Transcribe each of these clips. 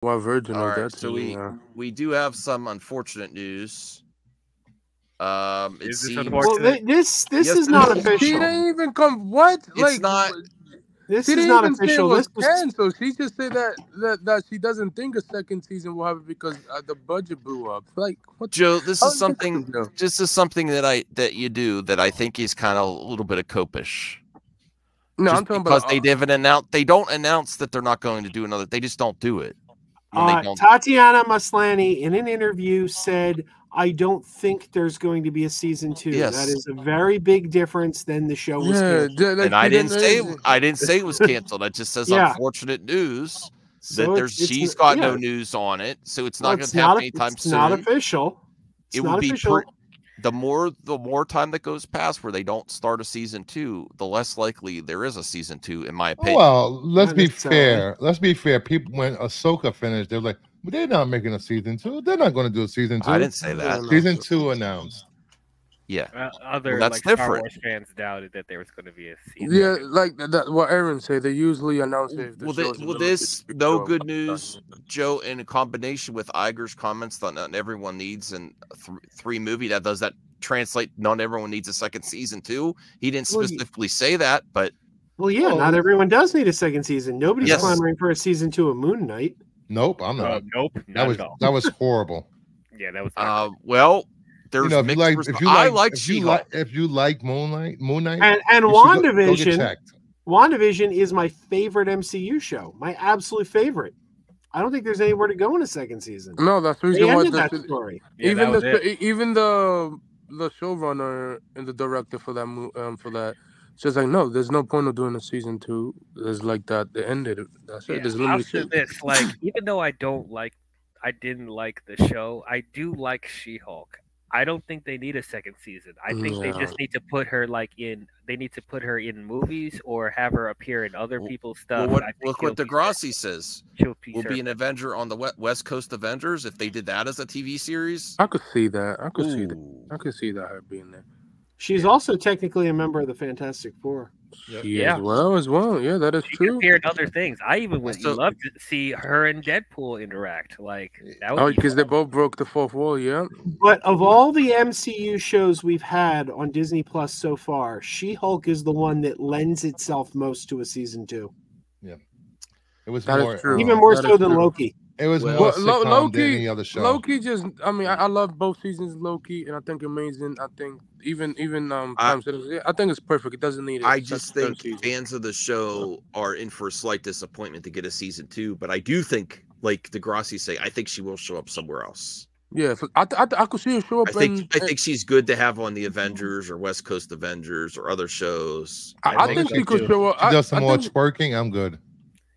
Why Virgin All or right, that? so we do have some unfortunate news. It Is this seems Well, unfortunate? this Yes, is it not is. She official. didn't even come. What? It's Like, not. This she is didn't not even say it official. was This was canceled. She just said that she doesn't think a second season will happen because the budget blew up. Like, what? Joe, this How is is something. that, Joe? This is something that you do that I think is kind of a little bit of copish. No, I'm Just talking because about. they didn't announce, they don't announce that they're not going to do another. They just don't do it when they don't. Tatiana Maslany in an interview said, "I don't think there's going to be a season 2. Yes. That is a very big difference than the show was Yeah, canceled." like And I she didn't say didn't- I didn't say it was canceled. It just says Yeah. unfortunate news So that there's she's got no news on it, so it's not going to happen anytime it's soon. not official. It's It not would be official. the more time that goes past where they don't start a season 2, the less likely there is a season 2, in my opinion. Well, let's Not be necessarily. fair. Let's be fair. People, when Ahsoka finished, they're like, "But they're not making a season 2. They're not going to do a season 2." I didn't say that. no. Season 2 announced. Yeah, Other Well, that's like Star different. Wars fans doubted that there was going to be a season. Yeah, like that. What Aaron said, they usually announce it. If the Well, show's well, limited this to no show. good news, Joe. In combination with Iger's comments that not everyone needs and three movie that does that translate. Not everyone needs a second season 2. He didn't Well, specifically say that, but Well, yeah, Well- not everyone does need a second season. Nobody's Yes. clamoring for a season 2 of Moon Knight. Nope, I'm not. Nope, That not was at all. that was horrible. Yeah, that was. Not well, there's You know, if you like, mixed I like if you She-Hulk. like, if you like Moon Knight, And you should go get WandaVision, checked. WandaVision is my favorite MCU show. My absolute favorite. I don't think there's anywhere to go in a second season. No, that's the They reason why ended that the, story. Yeah, even that was the even the showrunner and the director for that says like, no, there's no point of doing a season 2. There's like that. They ended it. That's it. There's I'll limited say shit. this: like, even though I didn't like the show, I do like She-Hulk. I don't think they need a second season. I think they just need to put her They need to put her in movies or have her appear in other people's stuff. Well, I think look she'll what be Degrassi says. She'll be Will be serviceable. an Avenger on the West Coast Avengers if they did that as a TV series. I could see that. I could see that. Ooh. I could see that her being there. She's also technically a member of the Fantastic Four. She Yeah. as well. Yeah, that is She could true. appear in other things. I even would So- love to see her and Deadpool interact. Like that would Oh, be because they fun. both broke the fourth wall. Yeah. But of all the MCU shows we've had on Disney Plus so far, She-Hulk is the one that lends itself most to a season 2. It was That is more, true. Even more That so is than true. Loki. It was Well, more Well, sitcom than any other show. Loki just. I mean, I love both seasons. of Loki, and I think amazing. I think even Prime Citizen. Yeah, I think it's perfect. It doesn't need. I just third think season. fans of the show are in for a slight disappointment to get a season 2, but I do think, like Degrassi say, I think she will show up somewhere else. Yeah, I could see her show up. I think she's good to have on the Avengers or West Coast Avengers or other shows. I think she could show up. She does some I more think- twerking. I'm good.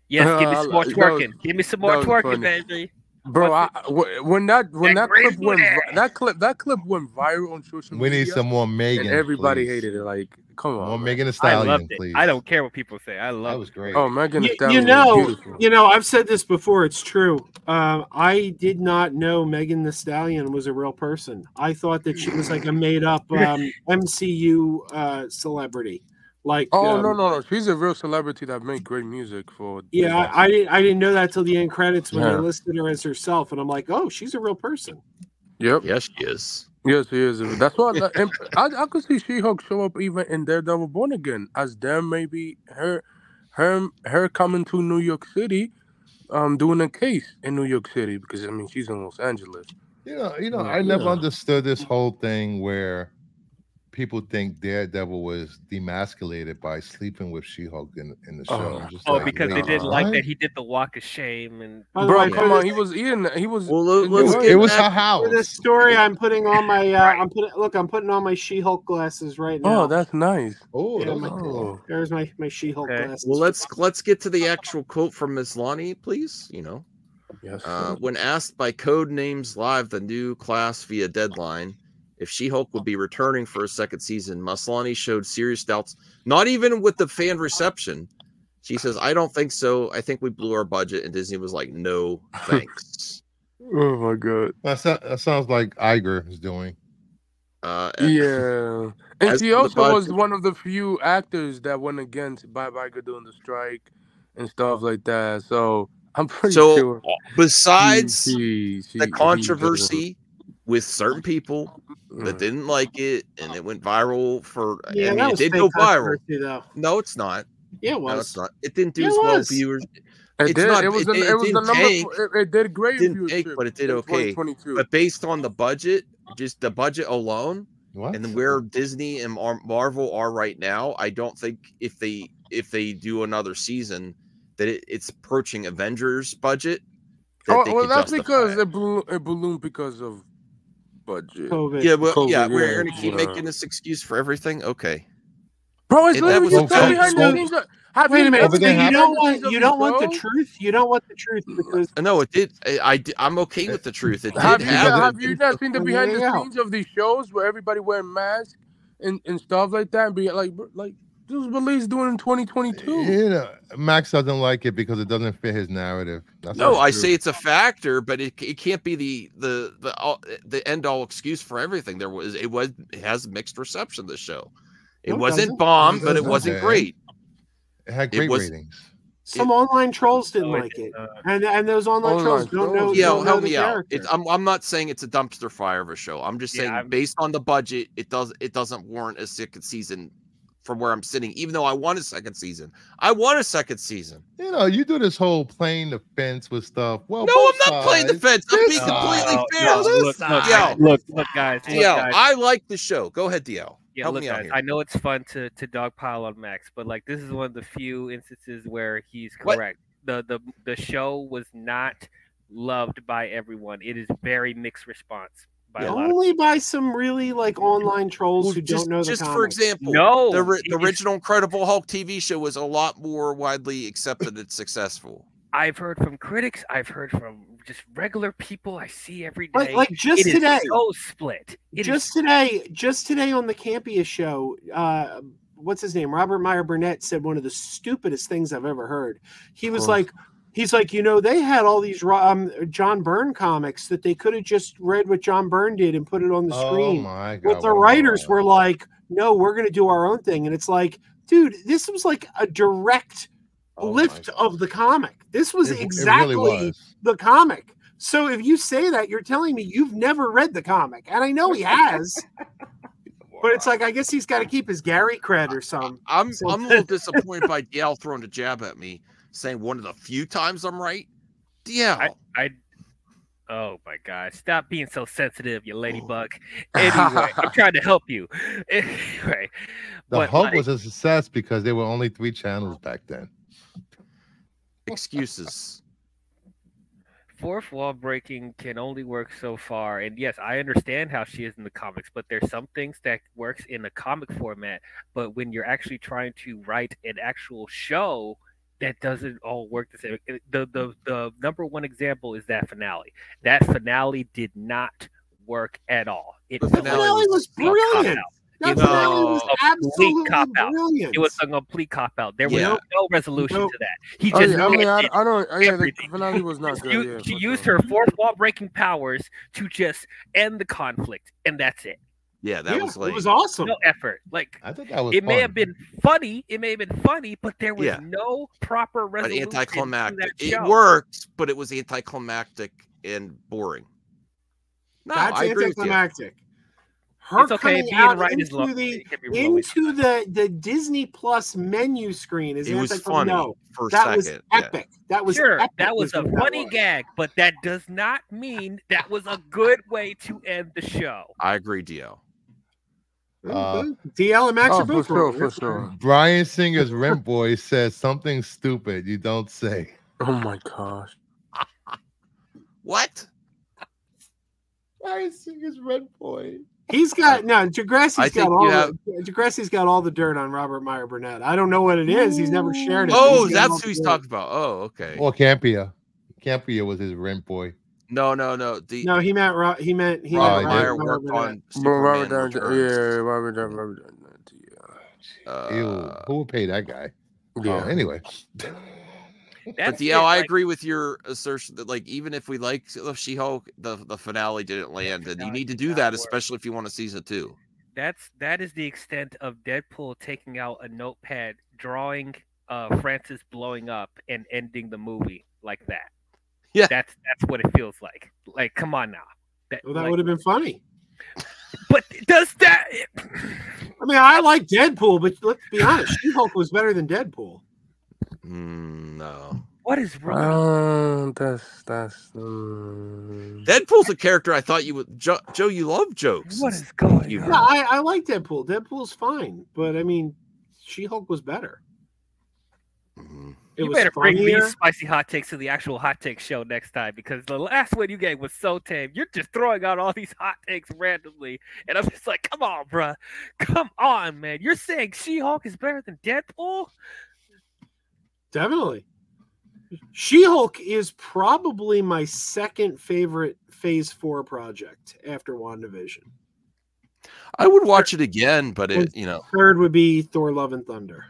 Yes, give me some more that was- twerking. Give me some more that was twerking, funny. baby. Bro, when that clip went graceful that clip went viral on social We media. need some more Megan. and everybody please. hated it. Like, come on, More man. Megan Thee I Stallion, loved it. please. I don't care what people say. I That love was it. great. Oh, Megan Thee You Stallion know, was beautiful. I've said this before. It's true. I did not know Megan Thee Stallion was a real person. I thought that she was like a made-up MCU celebrity. Like, Oh no, she's a real celebrity that made great music for. yeah, I didn't know that till the end credits when they Yeah. listed her as herself, and I'm like, oh, she's a real person. Yep. Yes, she is. Yes, he is. That's why and I could see She-Hulk show up even in Daredevil Born Again as them maybe her coming to New York City, doing a case in New York City because I mean she's in Los Angeles. I never understood this whole thing where people think Daredevil was demasculated by sleeping with She-Hulk in the show. I'm just Oh, like, because they wait, didn't like what? that he did the walk of shame and By the Bro, way, come for on, the- he was eating. He was. Well, let's enjoying get It was back- her house. For this story, I'm putting on my Right. I'm putting on my She-Hulk glasses right now. Oh, that's nice. Oh, Yeah, those my- are cool. Oh. There's my She-Hulk Okay. glasses. Well, let's get to the actual quote from Miss Lonnie, please. Yes. When asked by Code Names Live, the new class via Deadline, if She-Hulk would be returning for a second season, Maslany showed serious doubts, not even with the fan reception. She says, I don't think so. I think we blew our budget. And Disney was like, no, thanks. Oh my god. That sounds like Iger is doing. Yeah. And As she for the also was budget- one of the few actors that went against Bob Iger doing the strike and stuff like that. So I'm pretty So sure. besides He the doesn't. controversy with certain people that didn't like it, and it went viral for. Yeah, I mean, that it was did fake go viral. controversy, though. No, it's not. Yeah, it No, was. it's not. It didn't do Yeah, as it well was. viewers. It It's did. not. It was. It It was the didn't number. tank. It did great in Didn't take, viewership but it did in okay. 2022. But based on the budget, just the budget alone, What? and where Disney and Marvel are right now, I don't think if they do another season that it's approaching Avengers budget that they Well, could that's justify because it. it ballooned because of budget. COVID. Yeah, well, COVID, yeah, we're yeah, gonna keep yeah. making this excuse for everything. Okay, Bro, it's And that literally was just okay. behind the scenes. Have Wait you a minute. never But then seen So you behind don't the want scenes of you these don't want the shows? truth. You don't want the truth because no, it did. I'm okay with the truth. It did Have have. you not seen the Well, behind there the you go. scenes of these shows where everybody wearing masks and stuff like that and be like this is what Lee's doing in 2022. You know, Max doesn't like it because it doesn't fit his narrative. That's No, all. I say it's a factor, but it can't be the end all excuse for everything. It has mixed reception. This show, it No, it wasn't doesn't. bombed, It but it doesn't. wasn't Okay. great. It had It great was- ratings. some online trolls didn't No, it like did it, not. and those online trolls don't know. Yeah, don't know help the me out. character. I'm not saying it's a dumpster fire of a show. I'm just Yeah, saying based on the budget, it doesn't warrant a second season from where I'm sitting. Even though I want a second season, I want a second season. You know, you do this whole playing the fence with stuff. Well, No, both I'm not playing the sides. fence. I'm being This completely side. fair. No, this look, side. look, guys. Look, DL, guys. I like the show. Go ahead, DL. Yeah, Help look, me out guys. here. I know it's fun to dogpile on Max, but like this is one of the few instances where he's What? correct. The show was not loved by everyone. It is very mixed response by a lot of Only by some really like online trolls Well, who don't know the just for comics. example, No, the it's- original Incredible Hulk TV show was a lot more widely accepted and successful. I've heard from critics. I've heard from just regular people I see every day. Like just It is today, so split. It is just today on the Campia show, what's his name? Robert Meyer Burnett said one of the stupidest things I've ever heard. He was like, he's like, they had all these John Byrne comics that they could have just read what John Byrne did and put it on the Oh screen. my God. But the writers were like, no, we're going to do our own thing. And it's like, dude, this was like a direct Oh my lift God. of the comic. This was It really exactly was. the comic. So if you say that, you're telling me you've never read the comic. And I know he has. But it's like, I guess he's got to keep his Gary cred or something. I'm a little disappointed by DL throwing a jab at me, saying one of the few times I'm right. DL, Oh my God! Stop being so sensitive, you ladybug. Anyway, I'm trying to help you. Anyway, The but Hulk like, was a success because there were only 3 channels back then. excuses. fourth wall breaking can only work so far. And yes, I understand how she is in the comics, but there's some things that works in the comic format. But when you're actually trying to write an actual show, that doesn't all work the same. The number one example is that finale. That finale did not work at all. It The The felt finale was like a cop-out. brilliant. That It finale was was a complete absolutely cop-out. brilliant. It was a complete cop out. There was Yeah. no resolution Nope. to that. He Oh, just yeah, I mean, ended I don't. Yeah, the everything. finale was not good. Yeah, she for used sure. her fourth wall breaking powers to just end the conflict, and that's it. Yeah, that was it lame. was awesome. No effort. Like I thought that was it may fun. have been funny. It may have been funny, but there was Yeah. no proper But resolution to anticlimactic. that It show. worked, but it was anticlimactic and boring. No, That's I agree with you. anticlimactic. Her It's okay. coming Being out right is into love. the It can be really into the Disney Plus menu screen is It was anticlimactic. funny No, for a that was second. Yeah. epic. That was Sure, epic that was a what that funny was. gag, but that does not mean that was a good way to end the show. I agree, DL. DL and Max Oh, are both for sure, wrong. for sure. Brian Singer's Rent Boy says something stupid you don't say. Oh my gosh. What? Brian Singer's Rent Boy. He's got no. I Degrassi's think got you all have- Degrassi's got all the dirt on Robert Meyer Burnett. I don't know what it is. He's never shared it. but Oh, he's got all that's the who he's dirt. talking about. Oh, okay. Or Campia. Campia was his Rent Boy. No. The No, he meant he meant Oh, Robert he Meyer did. worked on Robert Superman Downey, Returns. yeah, Robert Downey, yeah. Ew. Who would pay that guy? Yeah. Oh, anyway. But That's DL, it, I like- agree with your assertion that like even if we like She-Hulk, the finale didn't land, and you need to do that, especially if you want a season 2. That is the extent of Deadpool taking out a notepad, drawing Francis blowing up, and ending the movie. like that. Yeah. That's what it feels like. Like, come on now. Well, that would have been funny. But does that? I mean, I like Deadpool, but let's be honest, She-Hulk was better than Deadpool. No. What is wrong? Deadpool's a character I thought you would. Joe, you love jokes. What is going on? Yeah, I like Deadpool. Deadpool's fine, but I mean, She-Hulk was better. You better bring these spicy hot takes to the actual hot take show next time, because the last one you gave was so tame. You're just throwing out all these hot takes randomly, and I'm just like, come on, bruh. Come on, man. You're saying She-Hulk is better than Deadpool? Definitely. She-Hulk is probably my second favorite Phase 4 project after WandaVision. I would watch it again, but it, Third would be Thor: Love and Thunder.